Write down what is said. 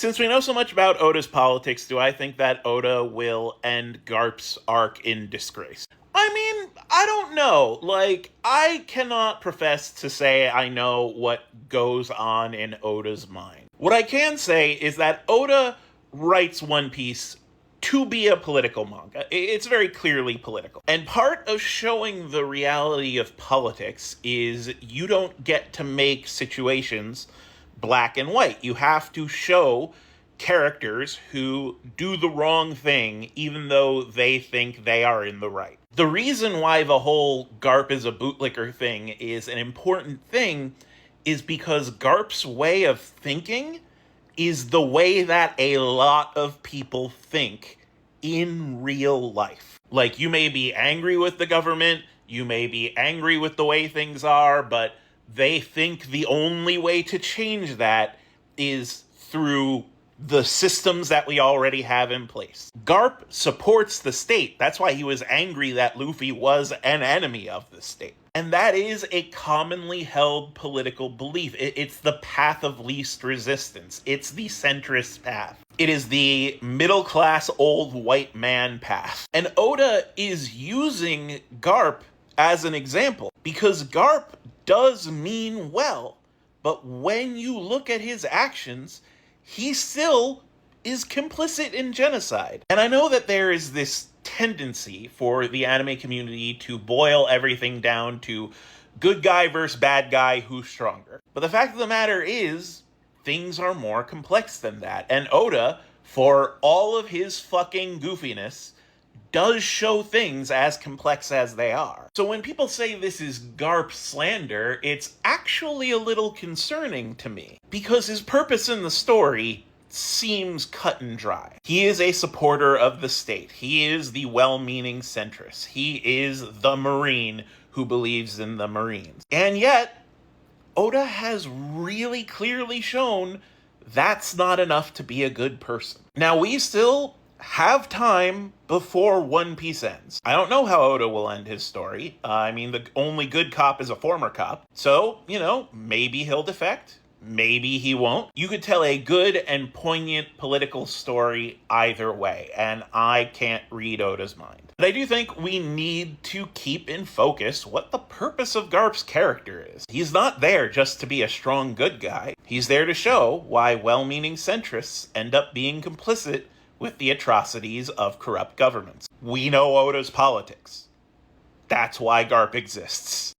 Since we know so much about Oda's politics, do I think that Oda will end Garp's arc in disgrace? I mean, I don't know. Like, I cannot profess to say I know what goes on in Oda's mind. What I can say is that Oda writes One Piece to be a political manga. It's very clearly political. And part of showing the reality of politics is you don't get to make situations black and white. You have to show characters who do the wrong thing even though they think they are in the right. The reason why the whole Garp is a bootlicker thing is an important thing is because Garp's way of thinking is the way that a lot of people think in real life. Like, you may be angry with the government, you may be angry with the way things are, but they think the only way to change that is through the systems that we already have in place. Garp supports the state. That's why he was angry that Luffy was an enemy of the state. And that is a commonly held political belief. It's the path of least resistance. It's the centrist path. It is the middle-class old white man path. And Oda is using Garp as an example, because Garp does mean well, but when you look at his actions, he still is complicit in genocide. And I know that there is this tendency for the anime community to boil everything down to good guy versus bad guy, who's stronger. But the fact of the matter is, things are more complex than that. And Oda, for all of his fucking goofiness, does show things as complex as they are. So when people say this is Garp slander, it's actually a little concerning to me, because his purpose in the story seems cut and dry. He is a supporter of the state. He is the well-meaning centrist. He is the Marine who believes in the Marines. And yet, Oda has really clearly shown that's not enough to be a good person. Now, we still have time before One Piece ends. I don't know how Oda will end his story. I mean, the only good cop is a former cop. So, maybe he'll defect. Maybe he won't. You could tell a good and poignant political story either way, and I can't read Oda's mind. But I do think we need to keep in focus what the purpose of Garp's character is. He's not there just to be a strong good guy. He's there to show why well-meaning centrists end up being complicit with the atrocities of corrupt governments. We know Oda's politics. That's why Garp exists.